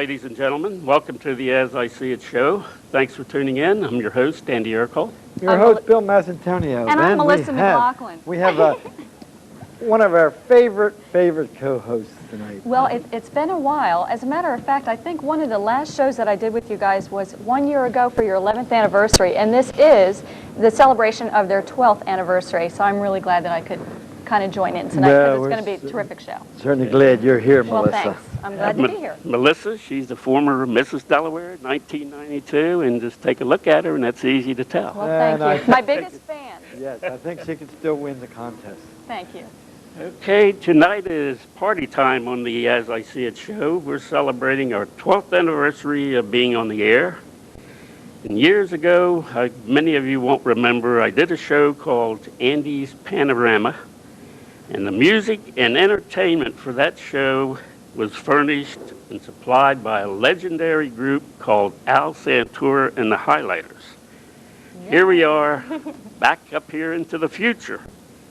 ladies and gentlemen. Welcome to the As I See It show. Thanks for tuning in. I'm your host, Andy Ercole. Your host, Bill Maciantonio. And I'm Melissa McLaughlin. We have one of our favorite co-hosts tonight. Well, it's been a while. As a matter of fact, I think one of the last shows that I did with you guys was 1 year ago for your 11th anniversary, and this is the celebration of their 12th anniversary, so I'm really glad that I could kind of join in tonight because it's going to be a terrific show. Certainly glad you're here, Melissa. Well, thanks. I'm glad to be here. Melissa, she's the former Mrs. Delaware, 1992, and just take a look at her, and that's easy to tell. Well, thank you. My biggest fan. Yes, I think she can still win the contest. Thank you. Okay, tonight is party time on the As I See It show. We're celebrating our 12th anniversary of being on the air. And years ago, many of you won't remember, I did a show called Andy's Panorama. And the music and entertainment for that show was furnished and supplied by a legendary group called Al Santoro and the Hiliters. Yeah. Here we are, back up here into the future.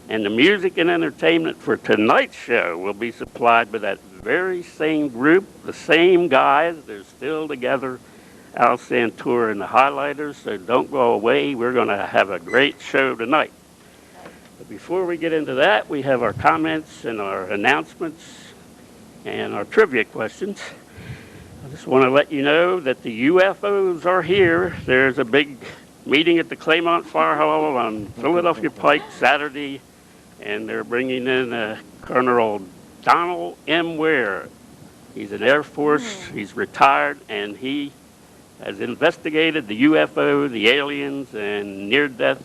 And the music and entertainment for tonight's show will be supplied by that very same group, the same guys. They're still together, Al Santoro and the Hiliters, so don't go away. We're going to have a great show tonight. But before we get into that, we have our comments and our announcements and our trivia questions. I just want to let you know that the UFOs are here. There's a big meeting at the Claymont Fire Hall on Philadelphia Pike Saturday, and they're bringing in Colonel Donald M. Ware. He's an Air Force, he's retired, and he has investigated the UFO, the aliens, and near-death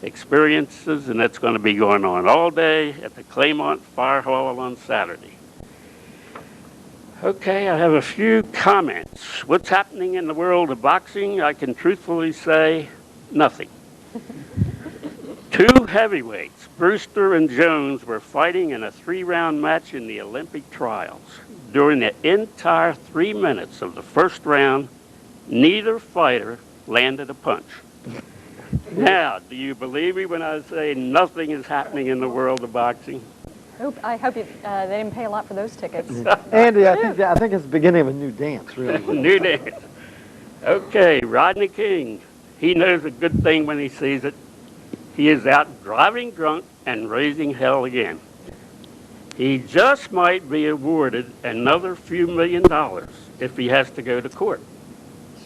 experiences, and that's going to be going on all day at the Claymont Fire Hall on Saturday. Okay, I have a few comments. What's happening in the world of boxing? I can truthfully say nothing. Two heavyweights, Brewster and Jones, were fighting in a 3-round match in the Olympic trials. During the entire 3 minutes of the first round, neither fighter landed a punch. Now, do you believe me when I say nothing is happening in the world of boxing? I hope they didn't pay a lot for those tickets. Andy, I think it's the beginning of a new dance, really. New dance. Okay, Rodney King. He knows a good thing when he sees it. He is out driving drunk and raising hell again. He just might be awarded another few $1 million if he has to go to court.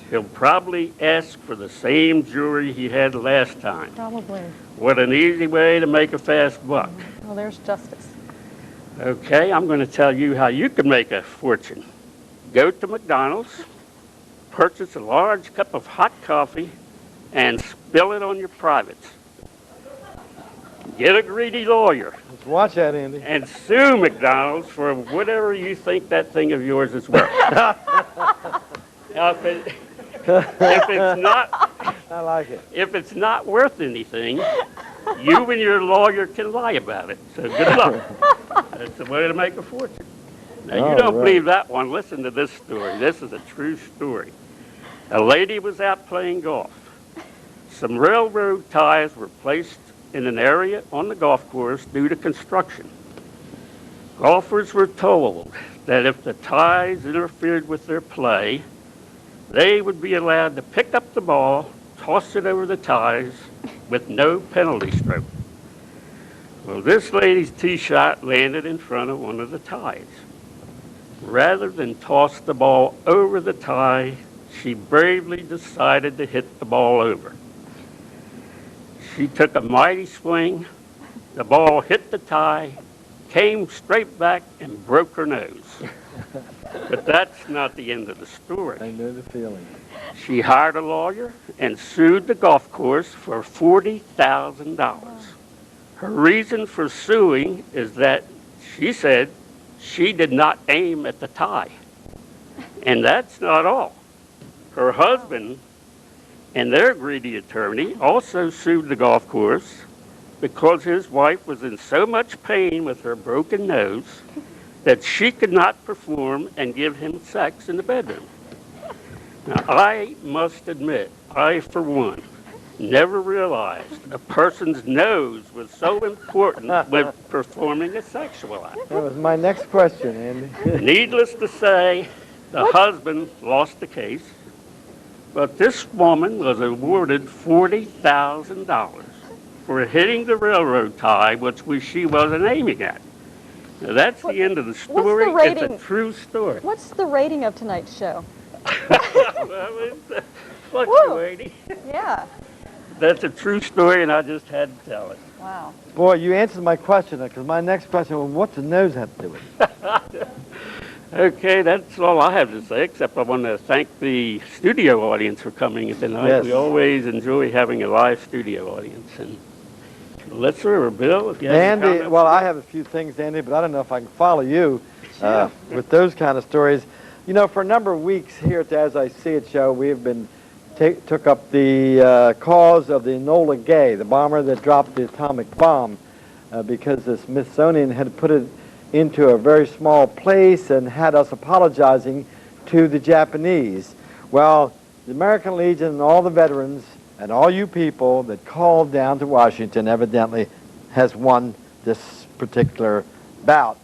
He'll probably ask for the same jury he had last time. Probably. What an easy way to make a fast buck. Well, there's justice. Okay, I'm going to tell you how you can make a fortune. Go to McDonald's, purchase a large cup of hot coffee, and spill it on your privates. Get a greedy lawyer. Let's watch that, Andy. And sue McDonald's for whatever you think that thing of yours is worth. Now, if it's not, I like it. If it's not worth anything, you and your lawyer can lie about it. So good luck. That's the way to make a fortune. Now, you don't believe that one. Listen to this story. This is a true story. A lady was out playing golf. Some railroad ties were placed in an area on the golf course due to construction. Golfers were told that if the ties interfered with their play, they would be allowed to pick up the ball, toss it over the ties with no penalty stroke. Well, this lady's tee shot landed in front of one of the ties. Rather than toss the ball over the tie, she bravely decided to hit the ball over. She took a mighty swing. The ball hit the tie, came straight back, and broke her nose. But that's not the end of the story. I know the feeling. She hired a lawyer and sued the golf course for $40,000. Her reason for suing is that she said she did not aim at the tie. And that's not all. Her husband and their greedy attorney also sued the golf course because his wife was in so much pain with her broken nose that she could not perform and give him sex in the bedroom. Now, I must admit, I, for one, never realized a person's nose was so important when performing a sexual act. That was my next question, Andy. Needless to say, The husband lost the case, but this woman was awarded $40,000 for hitting the railroad tie, which she wasn't aiming at. Now, that's the end of the story. It's rating? a true story. What's the rating of tonight's show? Well, it's fluctuating. Yeah. That's a true story, and I just had to tell it. Wow. Boy, you answered my question, because my next question was, what's the nose have to do with it? Okay, that's all I have to say, except I want to thank the studio audience for coming tonight. Yes. We always enjoy having a live studio audience. And Melissa or Bill, if you have any Andy, comments. well, I have a few things, Andy, but I don't know if I can follow you with those kind of stories. You know, for a number of weeks here at the As I See It show, we have been took up the cause of the Enola Gay, the bomber that dropped the atomic bomb, because the Smithsonian had put it into a very small place and had us apologizing to the Japanese. Well, the American Legion and all the veterans and all you people that called down to Washington evidently has won this particular bout.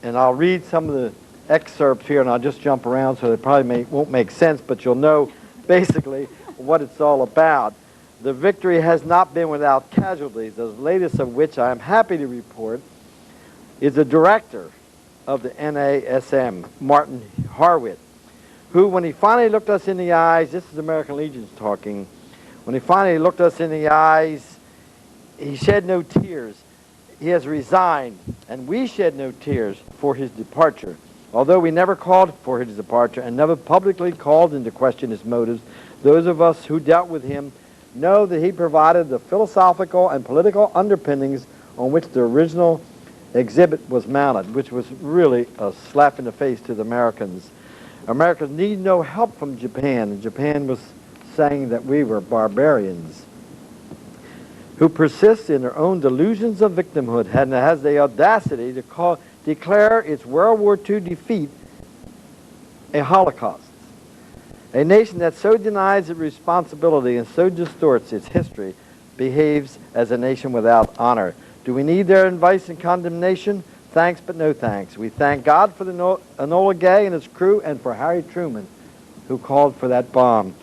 And I'll read some of the excerpts here, and I'll just jump around so they probably won't make sense, but you'll know basically what it's all about. The victory has not been without casualties, the latest of which I am happy to report is the director of the NASM, Martin Harwitt, who, when he finally looked us in the eyes, this is American Legion's talking, when he finally looked us in the eyes, he shed no tears. He has resigned, and we shed no tears for his departure. Although we never called for his departure and never publicly called into question his motives, those of us who dealt with him know that he provided the philosophical and political underpinnings on which the original exhibit was mounted, which was really a slap in the face to the Americans. Americans need no help from Japan, and Japan was saying that we were barbarians who persist in their own delusions of victimhood and has the audacity to declare its World War II defeat a Holocaust. A nation that so denies its responsibility and so distorts its history behaves as a nation without honor. Do we need their advice and condemnation? Thanks, but no thanks. We thank God for the Enola Gay and his crew and for Harry Truman, who called for that bomb.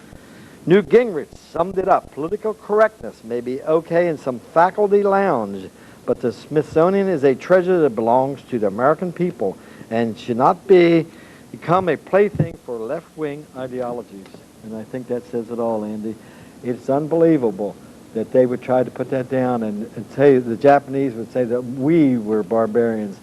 Newt Gingrich summed it up. Political correctness may be okay in some faculty lounge, but the Smithsonian is a treasure that belongs to the American people and should not become a plaything for left-wing ideologies. And I think that says it all, Andy. It's unbelievable that they would try to put that down and say, the Japanese would say that we were barbarians.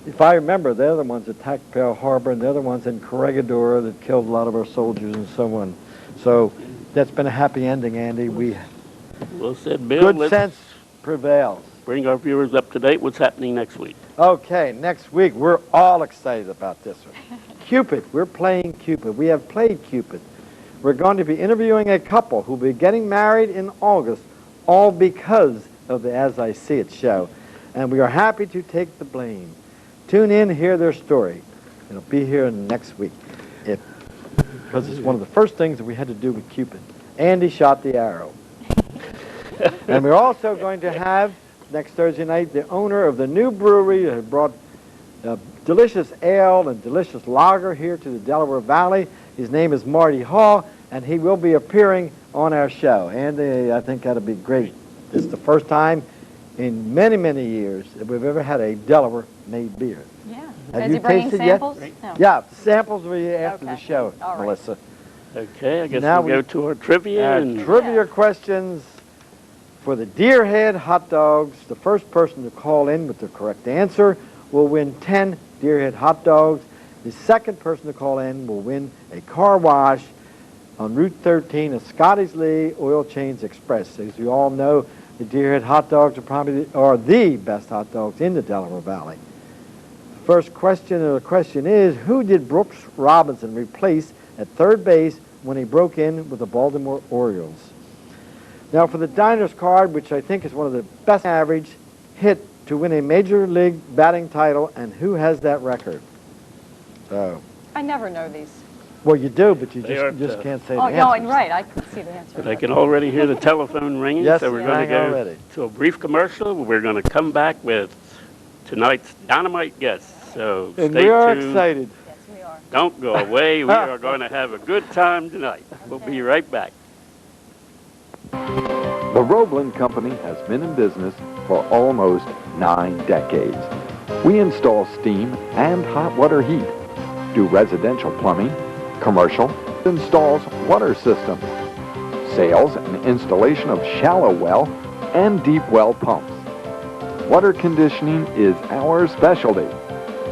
If I remember, they're the ones that attacked Pearl Harbor, and they're the ones in Corregidor that killed a lot of our soldiers and so on. So that's been a happy ending, Andy. Well said, Bill. Good sense prevails. Bring our viewers up to date. What's happening next week? Okay, next week we're all excited about this one. Cupid, we're playing Cupid. We have played Cupid. We're going to be interviewing a couple who will be getting married in August, all because of the As I See It show. And we are happy to take the blame. Tune in, hear their story. It'll be here next week, because it's one of the first things that we had to do with Cupid. Andy shot the arrow. And we're also going to have, next Thursday night, the owner of the new brewery that brought delicious ale and delicious lager here to the Delaware Valley. His name is Marty Hall, and he will be appearing on our show. Andy, I think that'll be great. It's the first time in many, many years that we've ever had a Delaware-made beer. Yeah. Have Is you he bringing tasted samples? yet? No. Yeah, the samples will be after the show, All right. Melissa. Okay, I guess Now we'll go to our trivia. Trivia questions for the Deerhead hot dogs. The first person to call in with the correct answer will win 10 Deerhead hot dogs. The second person to call in will win a car wash on Route 13 of Scotty's Lee Oil Change Express. As you all know, the Deerhead hot dogs are the best hot dogs in the Delaware Valley. First question of the question is, who did Brooks Robinson replace at third base when he broke in with the Baltimore Orioles? Now for the Diners card, which I think is one of the best average hit to win a Major League batting title, and who has that record? So, I never know these. well, you do, but you They just are can't say Oh, the no, answers. and right, I can see the answer. But I can already hear the telephone ringing, Yes, so we're going to rang go already. to a brief commercial. We're going to come back with tonight's dynamite guests. So And stay we are tuned. excited. Yes, we are. Don't go away. We are going to have a good time tonight. We'll be right back. The Roebling Company has been in business for almost 9 decades. We install steam and hot water heat, do residential plumbing, commercial, installs water systems, sales and installation of shallow well and deep well pumps. Water conditioning is our specialty.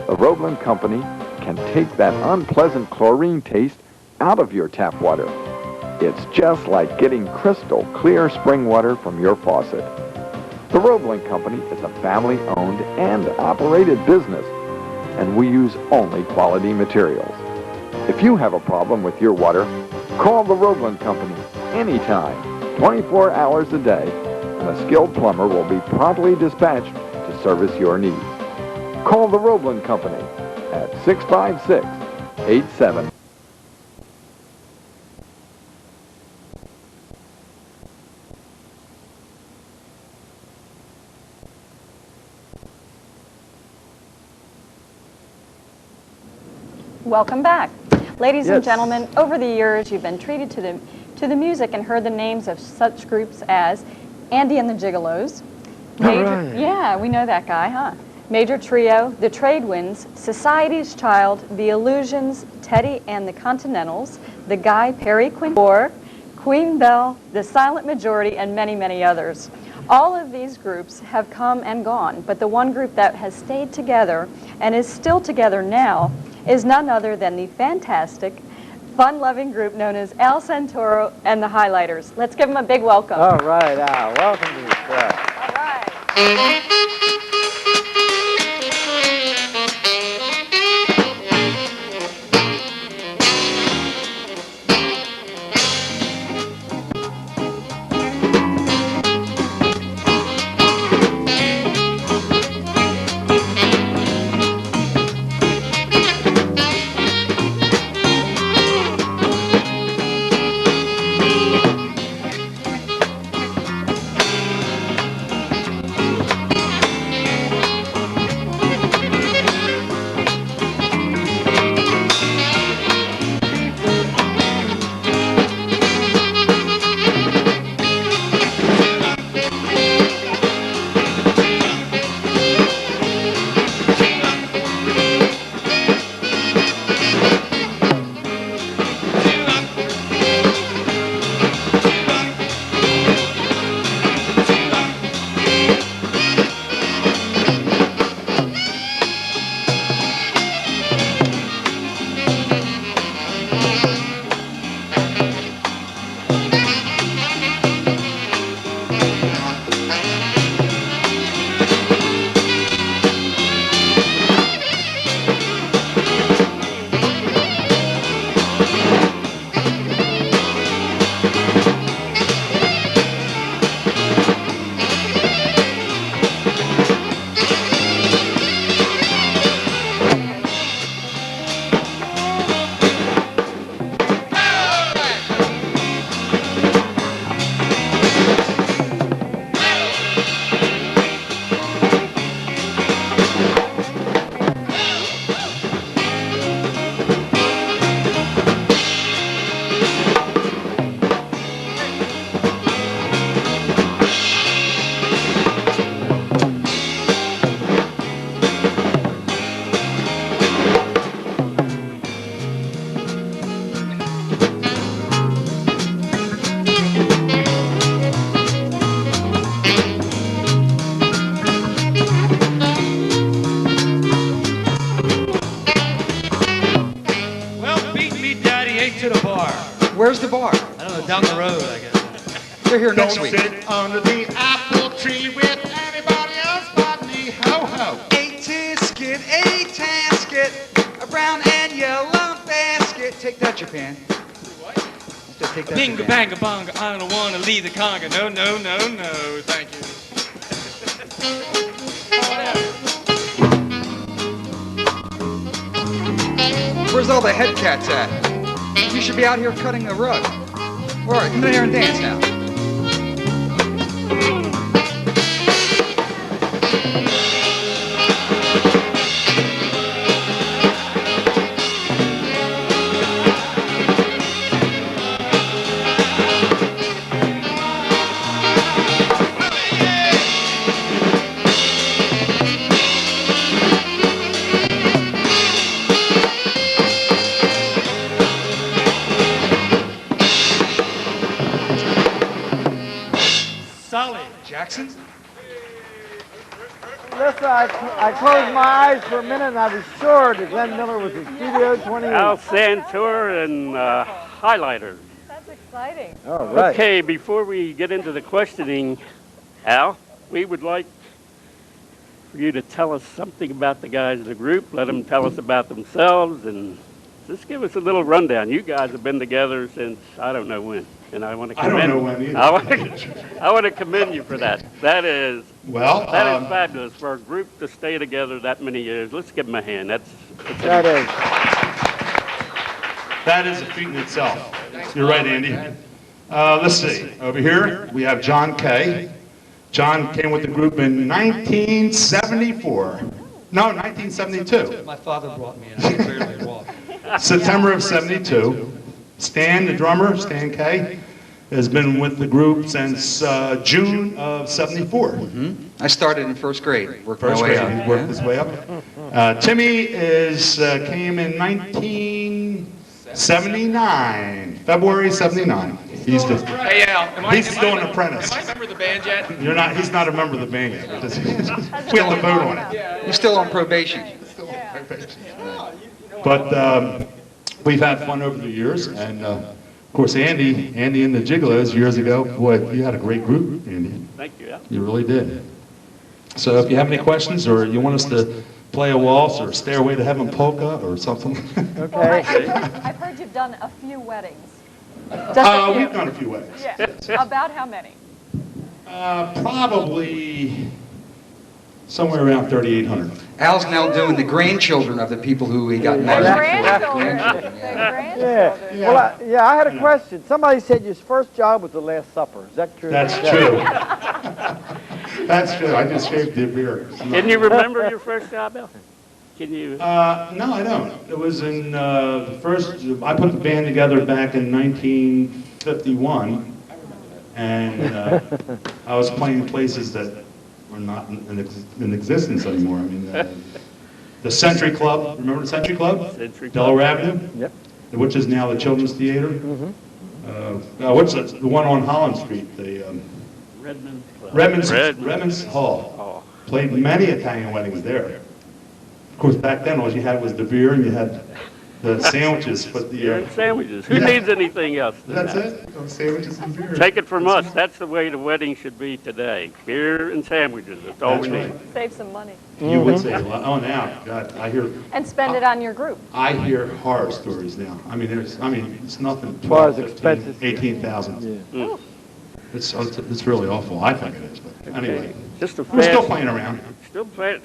The Roebling Company can take that unpleasant chlorine taste out of your tap water. It's just like getting crystal clear spring water from your faucet. The Roebling Company is a family-owned and operated business, and we use only quality materials. If you have a problem with your water, call the Roebling Company anytime, 24 hours a day, and a skilled plumber will be promptly dispatched to service your needs. Call the Roebling Company at 656-87. Welcome back. Ladies and Yes. gentlemen, over the years you've been treated to the music and heard the names of such groups as Andy and the Giggilos. right. Yeah, we know that guy, huh? Major Trio, The Trade Winds, Society's Child, The Illusions, Teddy and the Continentals, The Guy Perry Quintor, Queen Bell, The Silent Majority, and many, many others. All of these groups have come and gone, but the one group that has stayed together and is still together now is none other than the fantastic, fun-loving group known as El Santoro and the Highlighters. Let's give them a big welcome. All right, Al, welcome to the show. All right. Where's the bar? I don't know, down the road, I guess. They're here next week. Sit under the apple tree with anybody else but me. Ho ho. A tasket, a brown and yellow basket. Take that, Japan. What? Take that, Binga Japan. banga bonga, I don't want to leave the conga. No, no, no, no, thank you. Where's all the head cats at? You should be out here cutting the rug. All right, come in here and dance now. Solid. Jackson? Listen, I closed my eyes for a minute and I was sure that Glenn Miller was in Studio 28. Al Santoro and Highlighters. That's exciting. All right. Okay, before we get into the questioning, Al, we would like for you to tell us something about the guys in the group. Let them tell us about themselves and just give us a little rundown. You guys have been together since I don't know when, and I want to commend. I don't know when either. I want to commend you for that. That is Well, fabulous for a group to stay together that many years. Let's give them a hand. That's that is a feat in itself. You're right, Andy. Let's see. Over here, we have John Kay. John came with the group in 1974. No, 1972. My father brought me in. I could barely walk. September of 72. Stan, the drummer, Stan Kay, has been with the group since June of 74. I started in first grade. Worked First my way grade, up. he worked his way up. Timmy came in 1979, February 79. He's the, Hey, Al, he's still an apprentice. Am I a member of the band yet? You're not. He's not a member of the band yet. We have to vote on it. You're still on probation. But we've had fun over the years, and of course, Andy and the Giggilos years ago. Boy, you had a great group, Andy. Thank you, Al. You really did. So if you have any questions, or you want us to play a waltz or Stairway to Heaven polka or something. Okay. I've heard you've done a few weddings. Just a few. We've done a few weddings. Yeah. About how many? Probably somewhere around 3,800. Al's now doing the grandchildren of the people who he got The married. grandchildren. The Yeah. grandchildren. Well, I had a question. Somebody said your first job was the Last Supper. Is that true? That's true. That's true. I just shaved the beard. Can you remember your first job, Al? Can you? No, I don't. It was in the first. I put the band together back in 1951, and I was playing places that were not in existence anymore. I mean, the Century Club. Remember the Century Club? Century Club. Delaware Avenue. Yep. Which is now the Children's Theater. What's the one on Holland Street? The Redmond's Club. Redmond's Hall. Played many Italian weddings there. Of course, back then all you had was the beer and you had the sandwiches, but Beer and sandwiches. Who Yeah. needs anything else than That's that? it. Those sandwiches and beer. Take it from us. That's the way the wedding should be today. Beer and sandwiches. That's all That's we right. need. Save some money. You would say a lot. Oh, now, God, And spend it on your group. I hear horror stories now. I mean, it's nothing. As far as 12, 15, expenses. 18,000. Yeah. It's really awful. I think it is, but anyway. Just a We're still fast. playing around. Still playing.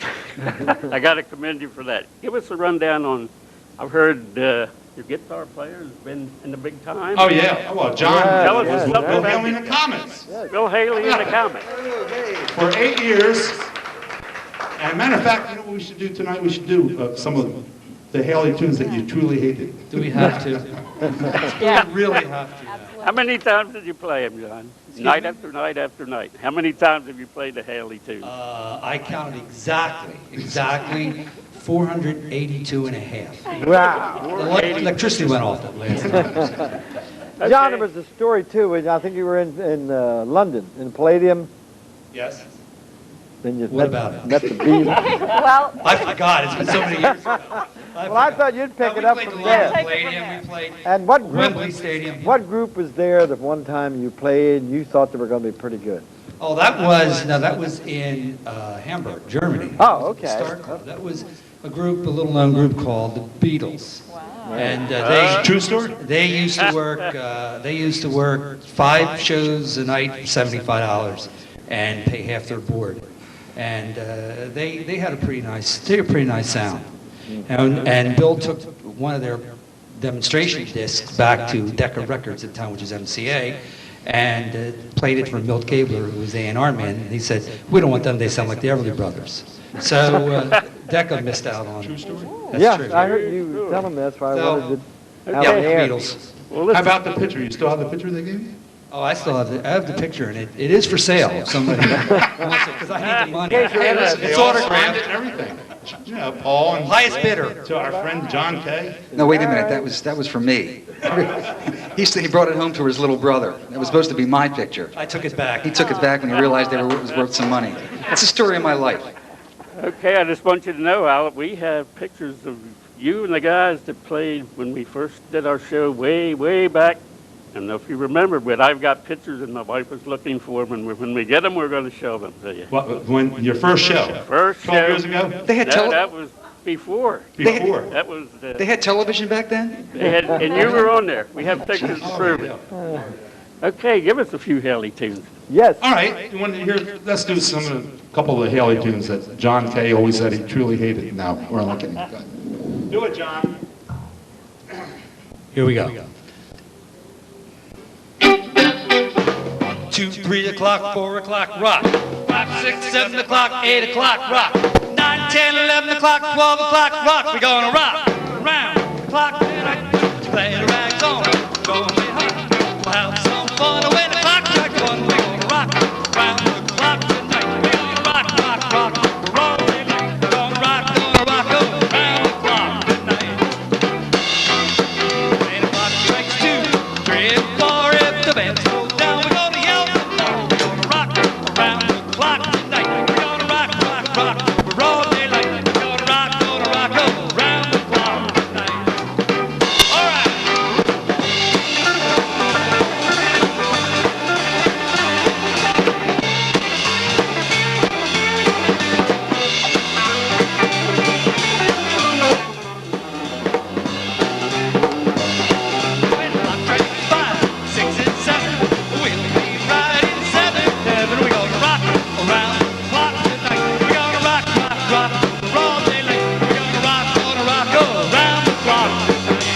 I got to commend you for that. Give us a rundown on. I've heard your guitar player has been in the big time. Oh, yeah. Well, John Tell us was something Bill about Haley in the Comets Bill Haley in the Comets. for 8 years. And matter of fact, you know what we should do tonight? We should do some of the Haley tunes that you truly hated. Do we have to? Yeah. We really have to. How many times did you play him, John? Night after night after night. How many times have you played the Haley tune? I counted exactly 482 and a half. Wow. Electricity went off that last time. John, there was a story too. And I think you were in London, in Palladium. Yes. Then you What about it? met the Beatles. Well, I forgot. It's been so many years ago. Well, I thought you'd pick it up from there. Palladium, we played And what group? Wembley Stadium. What group was there the one time you played and you thought they were going to be pretty good? Oh, that was in Hamburg, Germany. Oh, okay. Star Club. That was a little known group called the Beatles. wow. And True story? they used to work 5 shows a night, $75, and pay half their board. And they had a pretty nice sound. And Bill took one of their demonstration discs back to Decca Records at the time, which is MCA, and played it for Milt Gabler, who was the A&R man. And he said, "We don't want them. They sound like the Everly Brothers." So Decca missed out on. True story. Yeah, true. I heard you tell them that's why I So, wanted to have Yeah, it here. Beatles. How about the picture? You still have the picture they gave you? Oh, I still have I have the picture, and it is for sale. If somebody wants it, because I need the money. Hey, listen, It's they all signed autographed. it and everything. Yeah, Paul and Highest bidder. to our friend John Kay. No, wait a minute. That was for me. He brought it home to his little brother. It was supposed to be my picture. I took it back. He took it back when he realized it was worth some money. It's the story of my life. Okay, I just want you to know, Al, we have pictures of you and the guys that played when we first did our show way, way back. I don't know if you remember, but I've got pictures and my wife was looking for them, and when we get them, we're going to show them to you. When your first show? First 12 show. years ago? They had No, that was before. Before? That was... They had television back then? They had, and you were on there. We have pictures to prove it. Okay, give us a few Haley tunes. Yes. All right, you want to hear, let's do a couple of the Haley tunes that John Kay always said he truly hated. Now, we're looking. Do it, John. Here we go. 2, 3 o'clock, 4 o'clock, rock. 5, 6, 7 o'clock, 8 o'clock, rock. 9, 10, 11 o'clock, 12 o'clock, rock. We're gonna rock around the clock tonight. Play the rags on, gonna be hot. We'll have some fun when the clock strikes 1. We're gonna rock around the clock tonight. We're gonna rock, rock, rock. We're all day long. We're gonna rock around the clock tonight. When the clock strikes 2, 3, 4, if the band's slow down, we're gonna yell the ball. We're gonna rock around the clock tonight. We're gonna rock, rock, rock. We're all day long. We're gonna rock around the clock tonight. All right. When the clock strikes 5, 6, and 7, we'll be right in 7th heaven. We're gonna rock around the clock tonight. We're gonna rock, rock, rock. We're all day late. We're gonna rock around the clock tonight.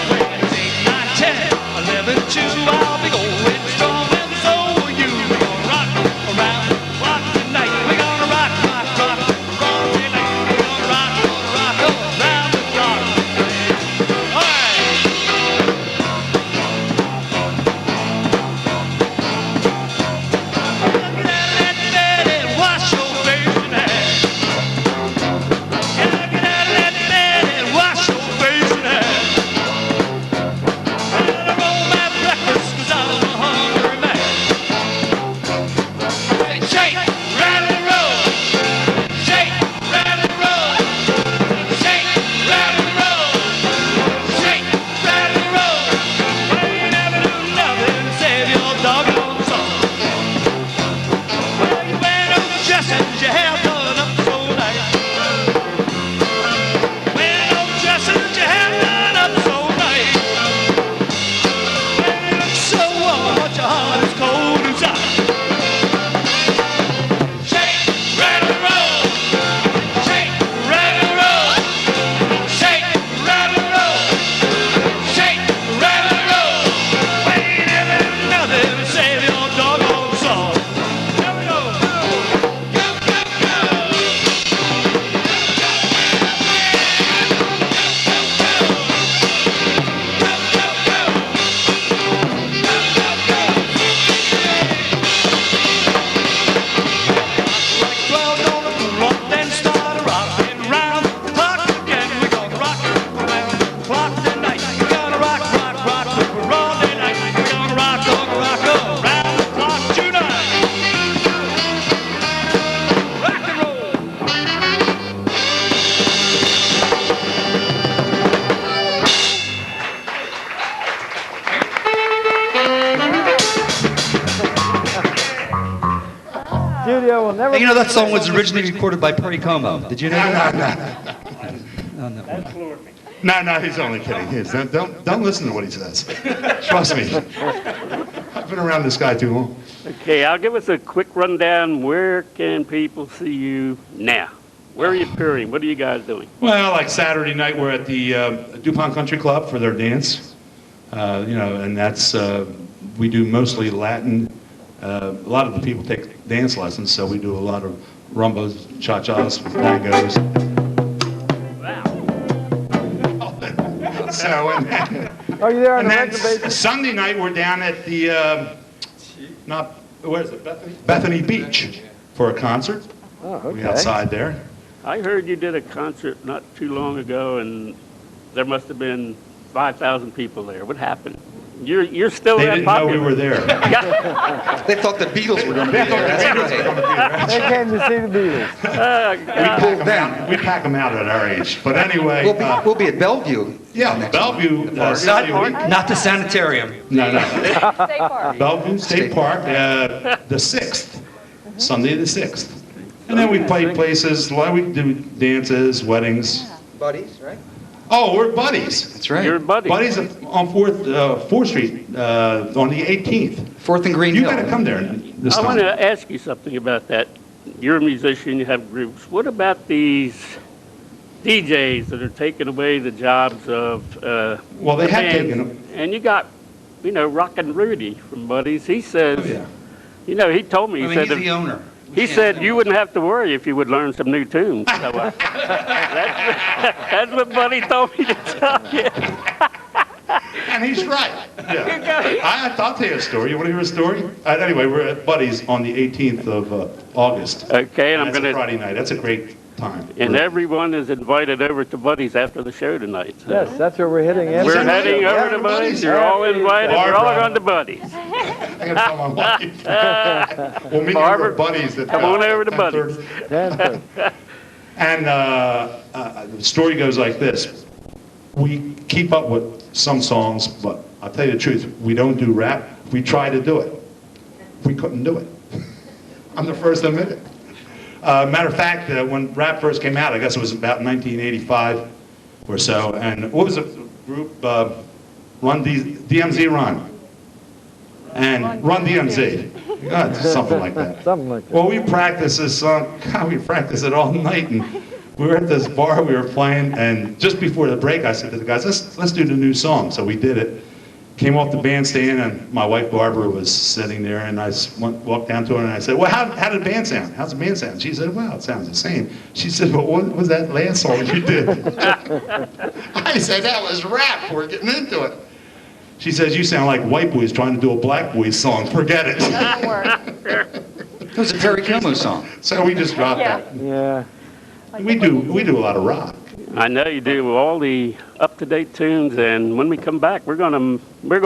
When it's 8, 9, 10, 11, 2, I'll be going strong, and so will you. We're gonna rock around the clock tonight. We're gonna rock, rock, rock. We're all day late. We're gonna rock around the clock tonight. All right. Get out of that bed and wash your face and hands. Yeah, get out of that bed and wash your face and hands. And I roll my breakfast 'cause I'm a hungry man. Shake, rattle, and roll. Shake, rattle, and roll. Shake, rattle, and roll. Shake, rattle, and roll. Well, you never do nothing to save your doggone soul. Well, you wear those dresses, your hair done up so nice. Wear those dresses, your hair done up so nice. Well, you look so warm, but your heart is cold inside. Shake, rattle, and roll. Shake, rattle, and roll. Shake, rattle, and roll. Shake, rattle, and roll. Well, you never do nothing to save your doggone soul. Here we go. Go, go, go. Like 12 gonna pull up, then start a rockin' round the clock again. We're gonna rock around the clock tonight. We're gonna rock, rock, rock. We're all day night. We're gonna rock around the clock tonight. Rock and roll. Studio will never. Hey, you know that song was originally recorded by Perry Como. Did you know that? No, No, no. no, he's only kidding. Don't listen to what he says. Trust me. I've been around this guy too long. Okay, I'll give us a quick rundown. Where can people see you now? Where are you appearing? What are you guys doing? Well, like Saturday night, we're at the DuPont Country Club for their dance. And that's, we do mostly Latin. A lot of the people take dance lessons, so we do a lot of rumbas, cha-chas, tangos. Wow. So, Are you there on and a then regular basis? Sunday night, we're down at the, where is it, Bethany Beach for a concert. Oh, okay. We're outside there. I heard you did a concert not too long ago, and there must have been 5,000 people there. What happened? You're still They that didn't know popular. we were there. They thought the Beatles were going to be there. That's right. They came to see the Beatles. We pack them out at our age. But anyway, We'll be at Bellevue. yeah, next Bellevue. month. Not the sanitarium. No. State Park. Bellevue State Park, the 6th, Sunday the 6th. And then we play places, like we do dances, weddings. Buddies, right? Oh, we're buddies. That's right. You're buddies. Buddies on 4th Street on the 18th. 4th and Green You Hill. got to come there this I time. want to ask you something about that. You're a musician, you have groups. What about these DJs that are taking away the jobs of Well, they the have bands? taken them. And you got, Rockin' Rudy from Buddies. He says, Oh, yeah. he told me, I he mean, said, he's the owner. he said you wouldn't have to worry if you would learn some new tunes. So, that's what Buddy told me to tell you. And he's right. Yeah. I'll tell you a story. You want to hear a story? Anyway, we're at Buddy's on the 18th of August. Okay, and I'm That's going a to, Friday night. That's a great time. and everyone is invited over to Buddy's after the show tonight. So. Yes, that's where we're heading in. We're Is that heading right? over to Buddy's. You're all invited. We're all Barbara. going to Buddy's. I'm going to tell my wife. We'll meet Barbara, over at Buddy's at come on over to 10:30. Buddy's. And the story goes like this. We keep up with some songs, but I'll tell you the truth, we don't do rap. We try to do it. We couldn't do it. I'm the first to admit it. Matter of fact, when rap first came out, I guess it was about 1985 or so, and what was the group? DMZ Run. And Run DMZ. Something like that. Something like that. Well, we practiced this song. God, we practiced it all night, and we were at this bar we were playing, and just before the break, I said to the guys, let's do the new song. So we did it. Came off the bandstand, and my wife Barbara was sitting there, and I walked down to her, and I said, well, how did the band sound? How's the band sound? She said, well, it sounds the same. She said, well, what was that last song you did? I said, that was rap. We're getting into it. She says, you sound like white boys trying to do a black boys song. Forget it. Doesn't work. It was a Perry Como song. So we just dropped Yeah. that. Yeah. We do a lot of rock. I know you do all the up-to-date tunes, and when we come back, we're gonna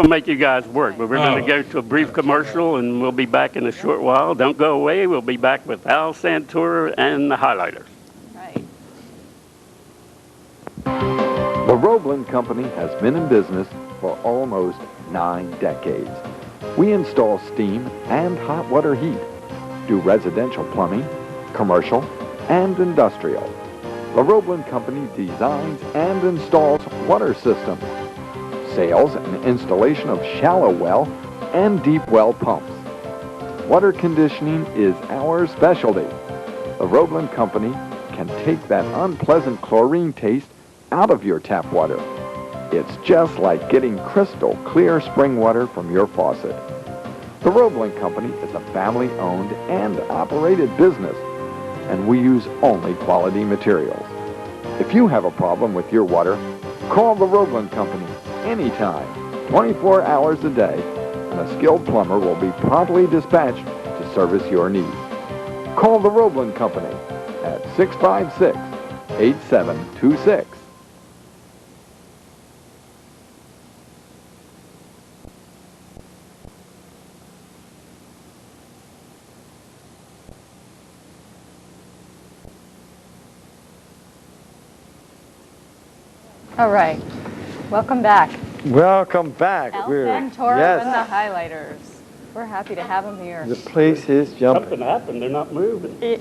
make you guys work. But we're gonna go to a brief commercial, and we'll be back in a short while. Don't go away. We'll be back with Al Santoro and the Highlighters. Right. The Roebling Company has been in business for almost 9 decades. We install steam and hot water heat, do residential plumbing, commercial, and industrial. The Roebling Company designs and installs water systems, sales and installation of shallow well and deep well pumps. Water conditioning is our specialty. The Roebling Company can take that unpleasant chlorine taste out of your tap water. It's just like getting crystal clear spring water from your faucet. The Roebling Company is a family-owned and operated business, and we use only quality materials. If you have a problem with your water, call the Roebling Company anytime, 24 hours a day, and a skilled plumber will be promptly dispatched to service your needs. Call the Roebling Company at 656-8726. All right. Welcome back. Welcome back. Al Santoro and the Yes, Highlighters. We're happy to have them here. the place is jumping. Something happened. They're not moving. We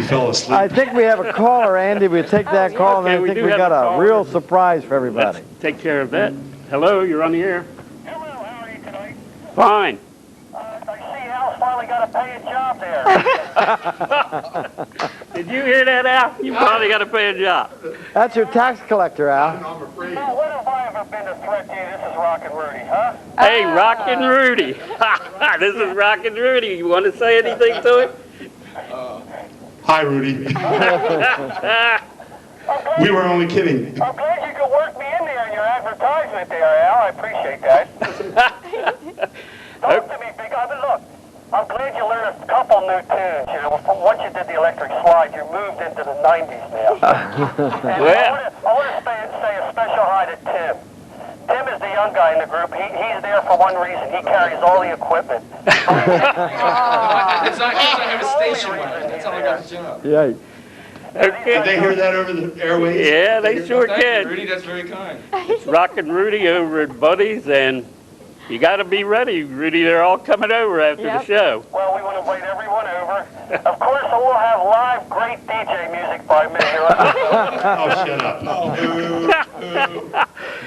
fell asleep. I think we have a caller, Andy. We'll take that call, Okay, and we I think do we have got a a caller. real surprise for everybody. Let's take care of that. Hello, you're on the air. Hello, how are you tonight? Fine. I see Al's finally got a paying job there. Did you hear that, Al? You probably got to pay a job. That's your tax collector, Al. Now, when have I ever been a threat to you? This is Rockin' Rudy, huh? Hey, Rockin' Rudy. This is Rockin' Rudy. You want to say anything to him? Hi, Rudy. We were only kidding. I'm glad you could work me in there in your advertisement there, Al. I appreciate that. Talk to me, big guy. But look, I'm glad you learned a couple new tunes. You know, from once you did the electric slide, you moved into the 90s now. And Well. I want to say a special special hi to Tim. Tim is the young guy in the group. He's there for one reason. He carries all the equipment. It's not because I have a station wagon. That's how I got the job. Yeah. Did they hear that over the airwaves? Yeah, they sure Thank you, did. Rudy, that's very kind. It's Rockin' Rudy over at Buddy's, and you got to be ready, Rudy. They're all coming over after the show. Well, we want to invite everyone over. Of course, we'll have live great DJ music by me here. Oh, shut up.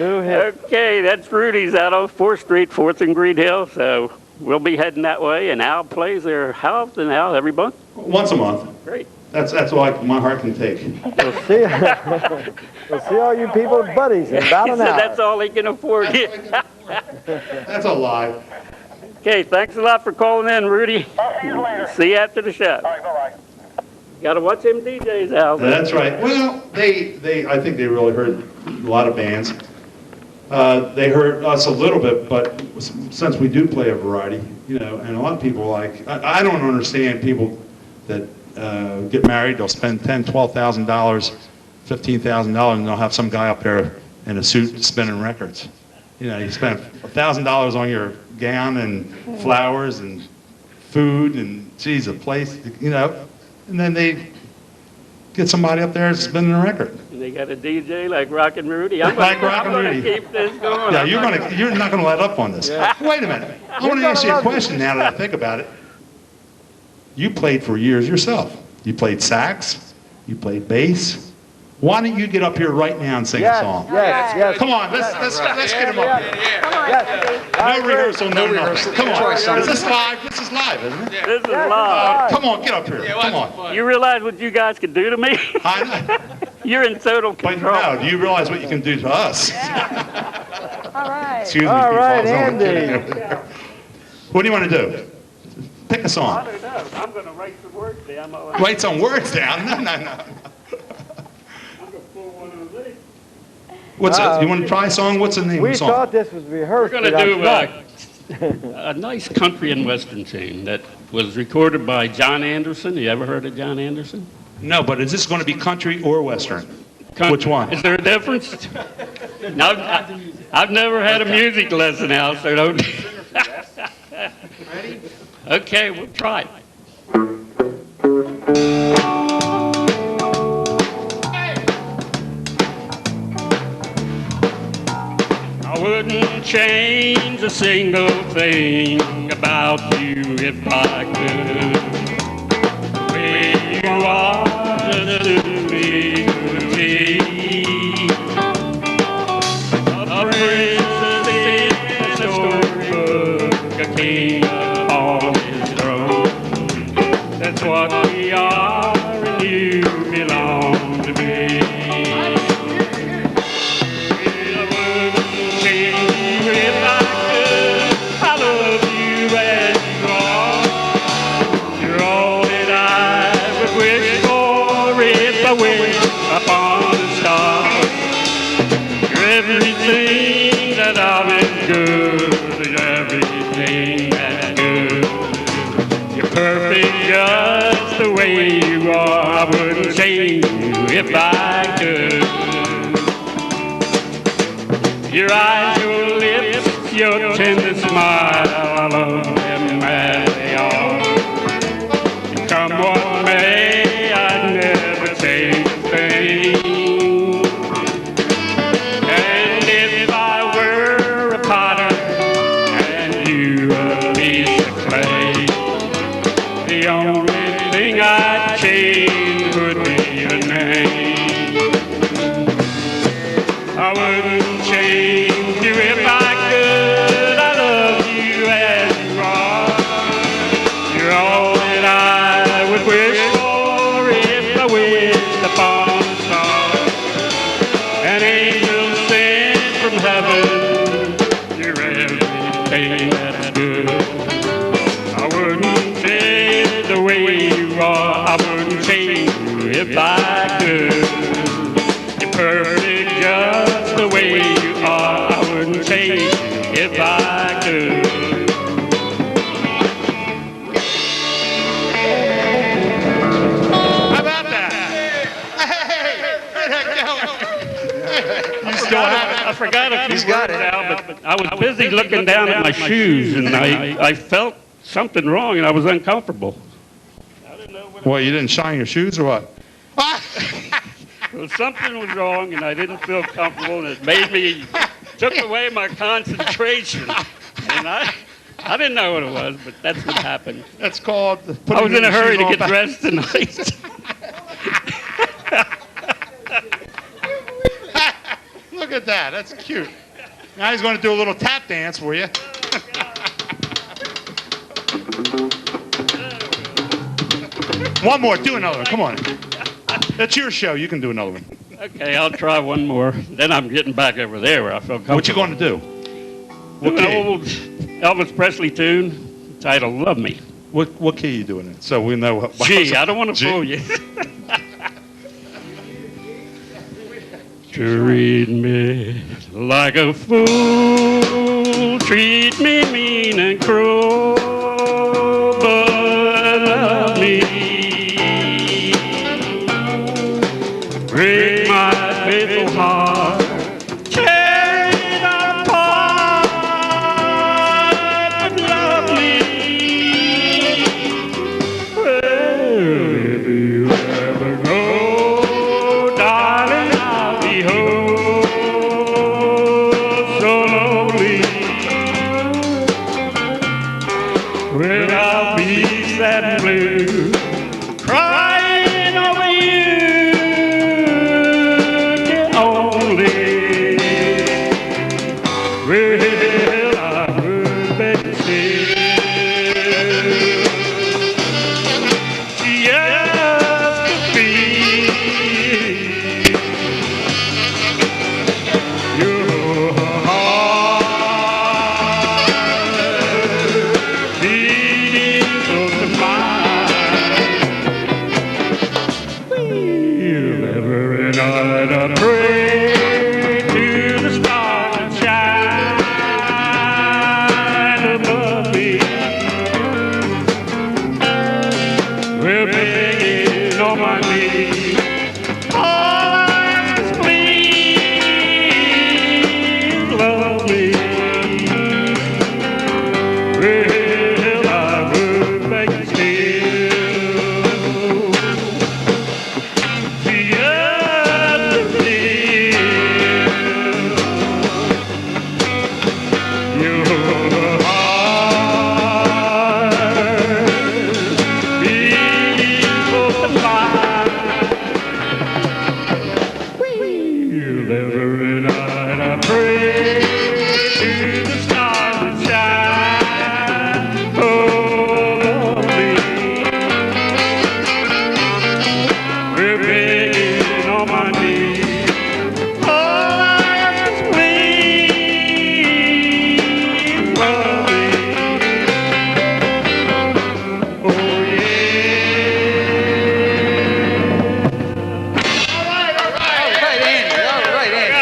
Okay, that's Rudy's out on 4th Street, 4th and Green Hill, so we'll be heading that way. And Al plays there how often, Al? Every month? Once a month. Great. That's all my heart can take. We'll see. We'll see all you people at Buddies in about He an said hour. that's all he can afford. That's a lie. Okay, thanks a lot for calling in, Rudy. I'll see you later. See you after the show. All right, bye-bye. Got to watch them DJs, Al. That's right. Well, I think they really heard a lot of bands. They heard us a little bit, but since we do play a variety, and a lot of people like, I don't understand people that get married, they'll spend $10,000, $12,000, $15,000, and they'll have some guy up there in a suit spinning records. You spend $1,000 on your gown and flowers and food and, geez, a place, and then they get somebody up there spinning a record. And they got a DJ like Rockin' Rudy. I'm Like gonna Rockin' Rudy. keep this going. Yeah, you're not going to let up on this. Wait a minute. I want to ask you a question now that I think about it. You played for years yourself. You played sax. You played bass. Why don't you get up here right now and sing a song? Yes. Come on, let's get him up here. No rehearsal, no nothing. Come on. Is this live? This is live, isn't it? This is live. Come on, get up here. Come on. You realize what you guys can do to me? I know. You're in total But control. no, do you realize what you can do to us? All right. Excuse me, All people. right, I was only Andy. kidding over there. What do you want to do? Pick a I song. don't know. I'm going to write some words down. Write some words down. No. I'm going to pull one of these. What's it? You want to try a song? What's the name of We the song? thought this was rehearsed. We're going but to I'm do not. a nice country and western tune that was recorded by John Anderson. You ever heard of John Anderson? No, but is this going to be country or western? Which one? Is there a difference? No, I've never had a music lesson, Al, so don't. Okay, we'll try it. I wouldn't change a single thing about you if I could. The way you are just to me. A princess in a storybook, a king on his throne. That's what we are, and you belong to me. Upon the stars, everything that I've been good, everything that's good. You're perfect just the way you are. I wouldn't change you if I could. Your eyes, your lips, your tender smile, I love them as they are. And come what may, I'd never change. And if I were a potter and you a piece of clay, the only thing I'd change would be your name. I wouldn't change you if I could. I love you as you are. looking down at my shoes, and I felt something wrong, and I was uncomfortable. Well, you didn't shine your shoes or what? Well, something was wrong, and I didn't feel comfortable, and it took away my concentration. And I didn't know what it was, but that's what happened. That's called... I was in a hurry to get dressed tonight. Look at that. That's cute. Now he's going to do a little tap dance for you. One more. Do another one. Come on. That's your show. You can do another one. Okay, I'll try one more. Then I'm getting back over there where I feel comfortable. What you going to do? Do an old Elvis Presley tune titled Love Me. What key are you doing it? So we know what... Gee, I don't want to fool you. Treat me like a fool, treat me mean and cruel, but love me. Break my faithful heart, tear it apart, but love me. Well, if you ever go, darling, I'll be home so lonely. Well, I'll be sad and blue, crying over you. Only, well, I would beg to see just to be your heart beating close to mine. Well, every night I pray to the stars that shine above me. We're begging on my knees. All I ask is please love me. Well, I would beg you still. Just to feel your heart beating close to mine. Well, every night I pray to the stars that shine over me. We're begging on my knees. All I ask is please love me. Oh yeah. All right, Andy. All right, Andy.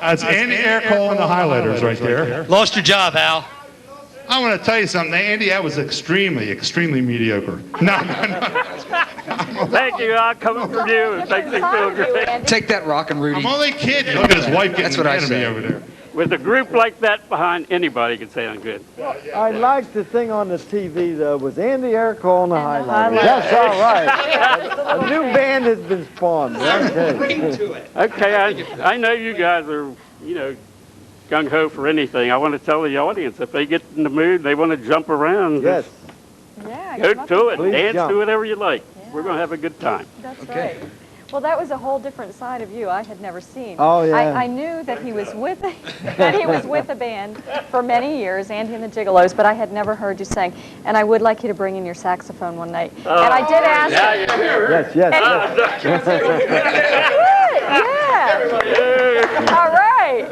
That's Andy Ercole and the Highlighters right there. Lost your job, Al. I want to tell you something. Andy, that was extremely, extremely mediocre. No. Thank you. I'm coming from you. It makes me feel great. Take that, Rockin' Rudy. I'm only kidding. Look at his wife getting That's what I mad at me say. over there. With a group like that behind, anybody can sound good. I liked the thing on the TV, though, was Andy Ercole and the And the Highlighters. Highlighters. That's all right. A new band has been spawned. Okay. Okay, I know you guys are, gung-ho for anything. I want to tell the audience, if they get in the mood, they want to jump around, Yes. Yeah, go come up to it. Please Dance jump. to whatever you like. Yeah. We're going to have a good time. That's Okay. right. Well, that was a whole different side of you I had never seen. Oh, yeah. I knew that he was with a band for many years, Andy and the Giggilos, but I had never heard you sing. And I would like you to bring in your saxophone one night. And I did ask him. Yes. Yeah. All right.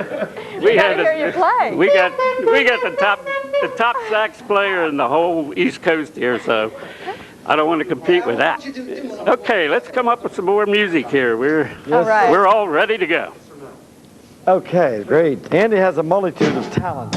We got to hear you play. We got the top sax player in the whole East Coast here, so I don't want to compete with that. Okay, let's come up with some more music here. All right. We're all ready to go. Okay, great. Andy has a multitude of talent.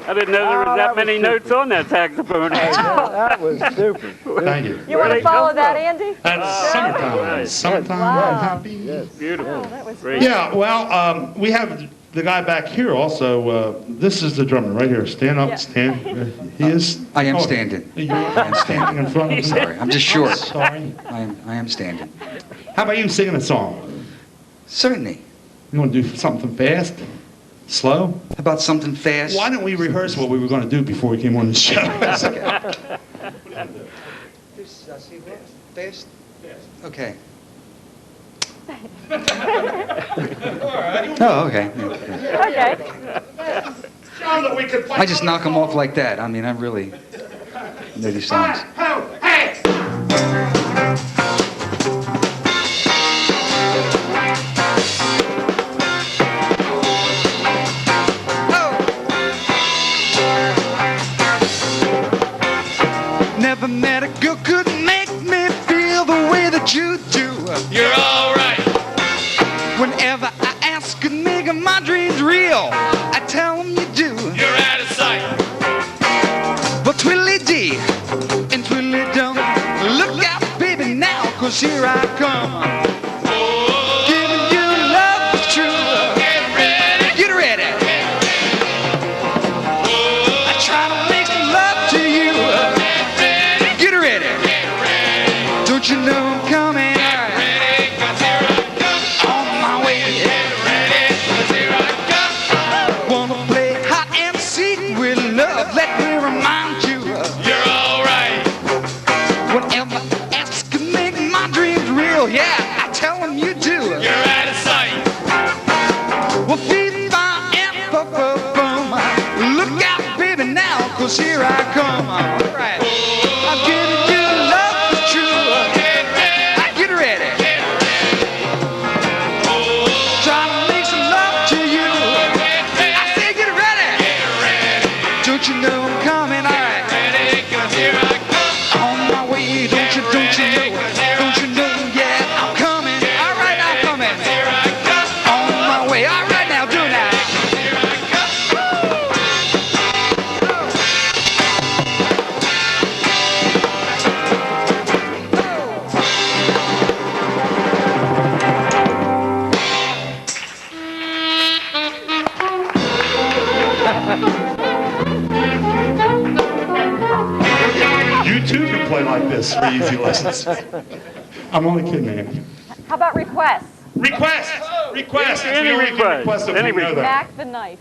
I didn't know there was that many notes on that saxophone. That was super. Thank you. You want to follow that, Andy? That's summertime. Nice. Summertime. Wow. Happy. Yes. Beautiful. Oh, that was Great. Yeah, well, we have the guy back here also. This is the drummer right here. Stand up, Yeah. stand. He is. I am standing. You are standing in front of him. Sorry, I'm just short. Sorry. I am standing. How about you singing a song? Certainly. You want to do something fast? Slow? How about something fast? Why don't we rehearse what we were going to do before we came on the show? Fast? Okay. Oh, okay. Okay. Show that we could play. I just knock them off like that. I mean, I really know these songs. Hey! Never met a girl could make me feel the way that you do. You're all right. Whenever I ask and make my dreams real, I tell them you do. You're out of sight. But twiddly dee and twiddly dum. Look out, baby, now, 'cause here I come. Giving you love that's true. Get ready. Get ready. I try to 'cause here I come. All right. I'm giving you love that's true. Get ready. Trying to make some love to you. I say get ready. Don't you know I'm coming? All right. On my way, don't you know? Don't you know? Yeah, I'm coming. All right, I'm coming. On my way. All right, now do now. You too can play like this for easy lessons. I'm only kidding, man. How about requests? Request! Any We only can request. request if Any we know that. Mac the knife.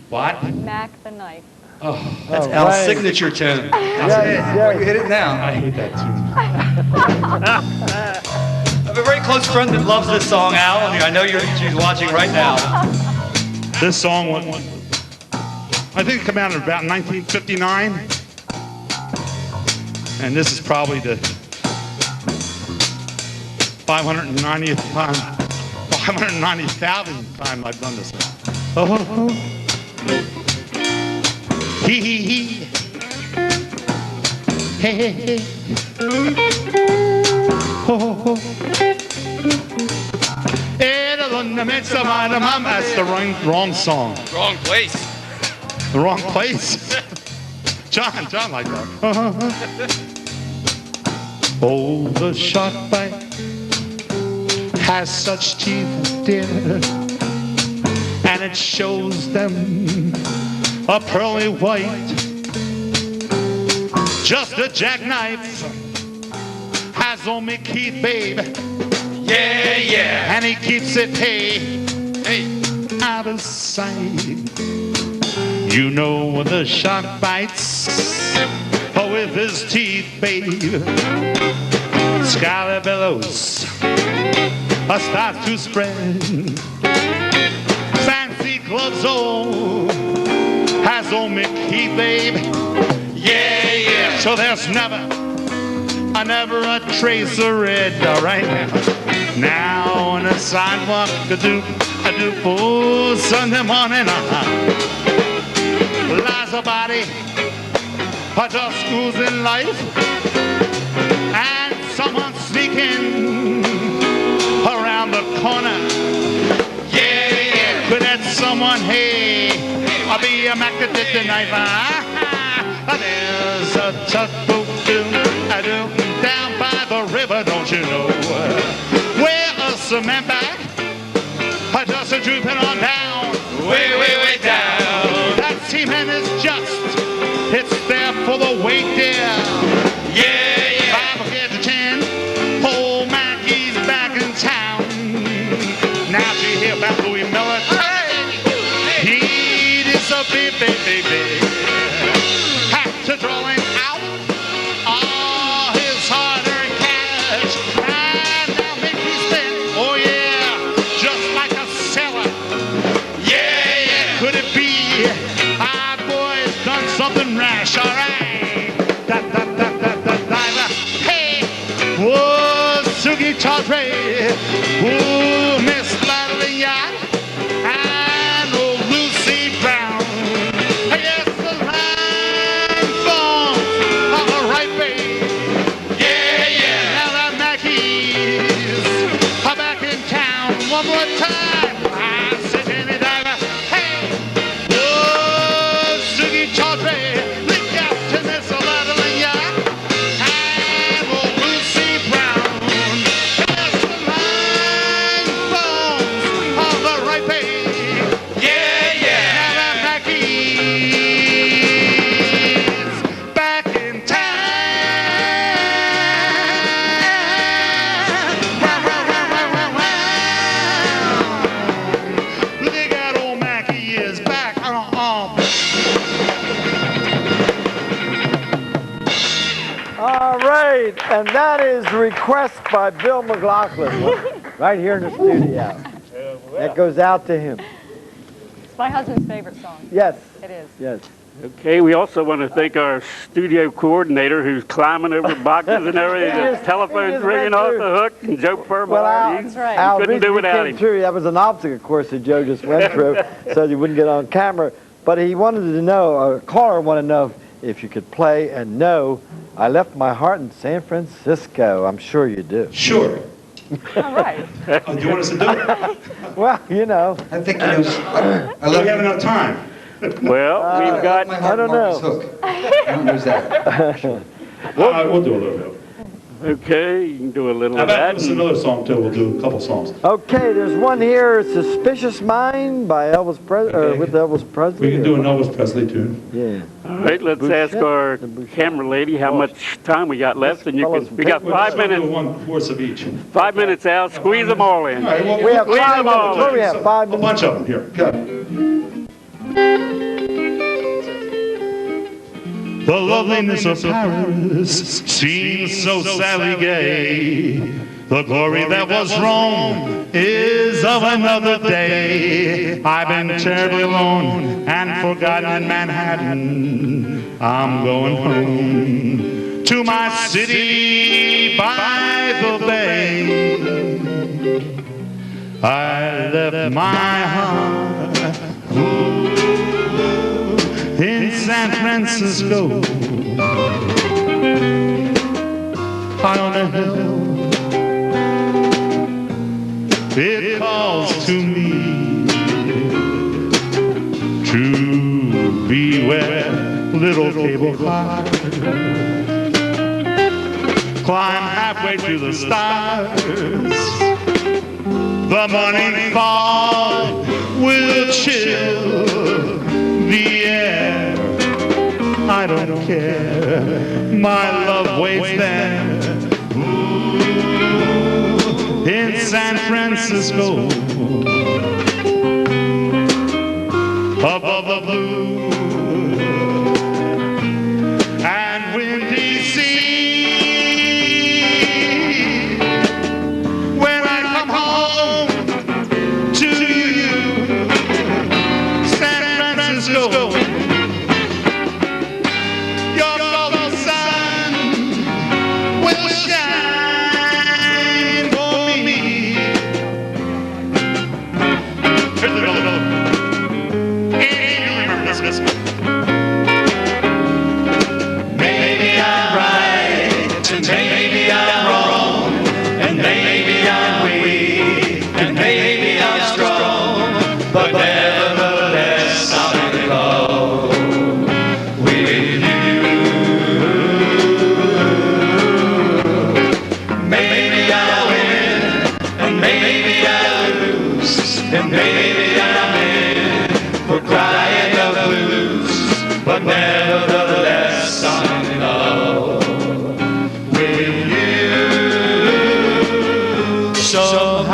What? Mac the knife. That's Oh, Al's right. signature tune. Yes, Well, you yes. hit it now. I hate that tune. I have a very close friend that loves this song, Al, and I know she's watching right now. This song, I think it came out in about 1959. And this is probably the 590th time, 590,000th time I've done this. Oh, he, hey, oh, that's the wrong song. Wrong place. The wrong place. John like that. Oh, the shark bite has such teeth, dear, and it shows them a pearly white. Just a jackknife has on me Keith, babe. Yeah, yeah. And he keeps it, hey, out of sight. You know when the shark bites, oh, with his teeth, babe, scarlet billows start to spread. Fancy gloves, oh, has on me Keith, babe. Yeah, yeah. So there's never a trace of red. All right now on the sidewalk, I do, oh, Sunday morning, lies a body, just oozing life, and someone sneaking around the corner. Yeah, yeah. Could that someone, hey, I'll be a Mac that did the knife. There's a tugboat down by the river, don't you know? Where a cement bag, just a drooping on down. Way, way, way down. That seaman is just, it's there for the weight, dear. Yeah, yeah. 5 forget to 10, old Mackie's back in town. Now she hear about Louis Miller. He is a big, big, big, big. Have to drawing out all his hard-earned cash. And now make me spend, oh yeah, just like a sailor. Yeah, yeah. Could it be our boy's done something rash? All right. Da, da, da, da, da, da, da. Hey, whoa, Sugi Chaudhry. Ooh, Miss Madeline Yacht. And old Lucy Brown. Yes, the line falls on the right way. Yeah, yeah. Now that Mackie's are back in town one more time. I said, Jenny Diver, hey, whoa, Sugi Chaudhry, the captain is a Madeline Yacht, and old Lucy Brown. Yes, the line falls on the right way. Yeah, yeah. Now that Mackie's back in town. Wow, wow, wow, wow, wow, wow. Look at old Mackie is back. All right, and that is Request by Bill McLaughlin, right here in the studio. That goes out to him. It's my husband's favorite song. Yes, It is. yes. Okay, we also want to thank our studio coordinator who's climbing over boxes and everything. The telephone's ringing off the hook, and Joe Permar. Well, Al, That's right. Al, couldn't do without him. That was an obstacle course that Joe just went through, so he wouldn't get on camera. But he wanted to know, a caller wanted to know if you could play and know, I left my heart in San Francisco. I'm sure you do. Sure. All right. Do you want us to do it? Well, you know. I think he knows. Do we have enough time? Well, we've got, I don't know. Hook. I don't use that. We'll do a little bit. okay, you can do a little How of about that. give us another song too? We'll do a couple songs. Okay, there's one here, Suspicious Mind by with Elvis Presley. We can do an Elvis Presley tune. Yeah. All right, let's ask our camera lady how much time we got left, and we got We'll 5 just do minutes. one course of each. 5 minutes out. Squeeze them all in. All right, well, We have Squeeze 5 them all minutes. What do we in. have? 5 a minutes? bunch of them here. Good. The loveliness of Paris seems so sadly gay. The glory that was Rome is of another day. I've been terribly alone and forgotten in Manhattan. I'm going home to my city by the bay. I left my heart in San Francisco, high on a hill. It calls to me to be where little cable cars climb halfway to the stars. The morning fog will chill the air. I don't care, my love waits there. Ooh, in San Francisco, above the blue and windy sea. When I come home to you, San Francisco, your golden sun will shine for me. Here's the melody. And you remember this. Maybe I'm right, and maybe I'm wrong, and maybe I'm weak, and maybe I'm strong, but nevertheless I'm in love with you. Maybe I win, and maybe I lose, and maybe I'm in for crying the blues, but nevertheless I'm in love with you. Somehow I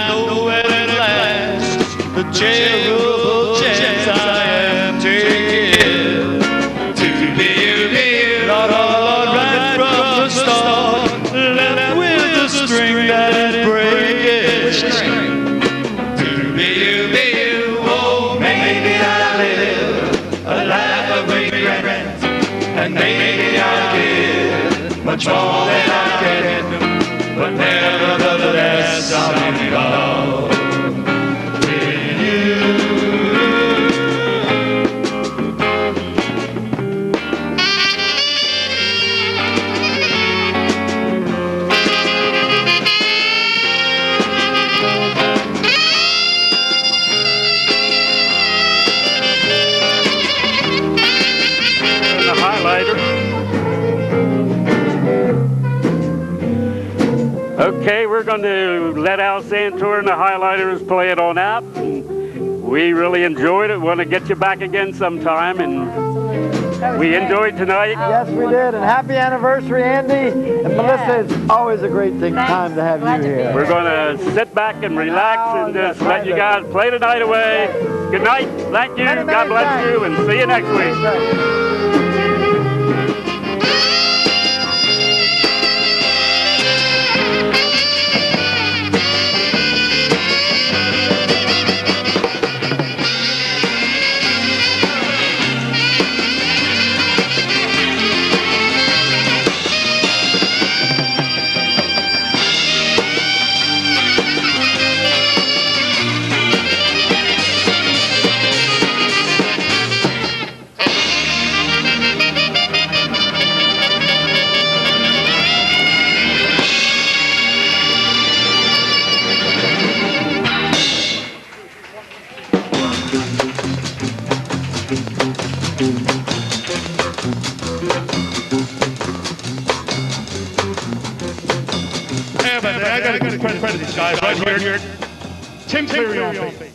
know at last the terrible chance I am taking to be not all right from the start, left with the string that is breaking. To be you, oh, maybe I live a life of regret, and maybe I give much more than I can, but nevertheless I'm in love with you. And the highlighter. Okay, we're going to let Al Santoro and the highlighters play it on out. We really enjoyed it. Want to get you back again sometime, and we enjoyed tonight. Yes, we did. And happy anniversary, Andy. And Melissa, it's always a great time to have you here. We're going to sit back and relax and just let you guys play the night away. Good night. Thank you. Many, God many bless thanks. you, and see you next week. guys right here. Tim Cleary on bass.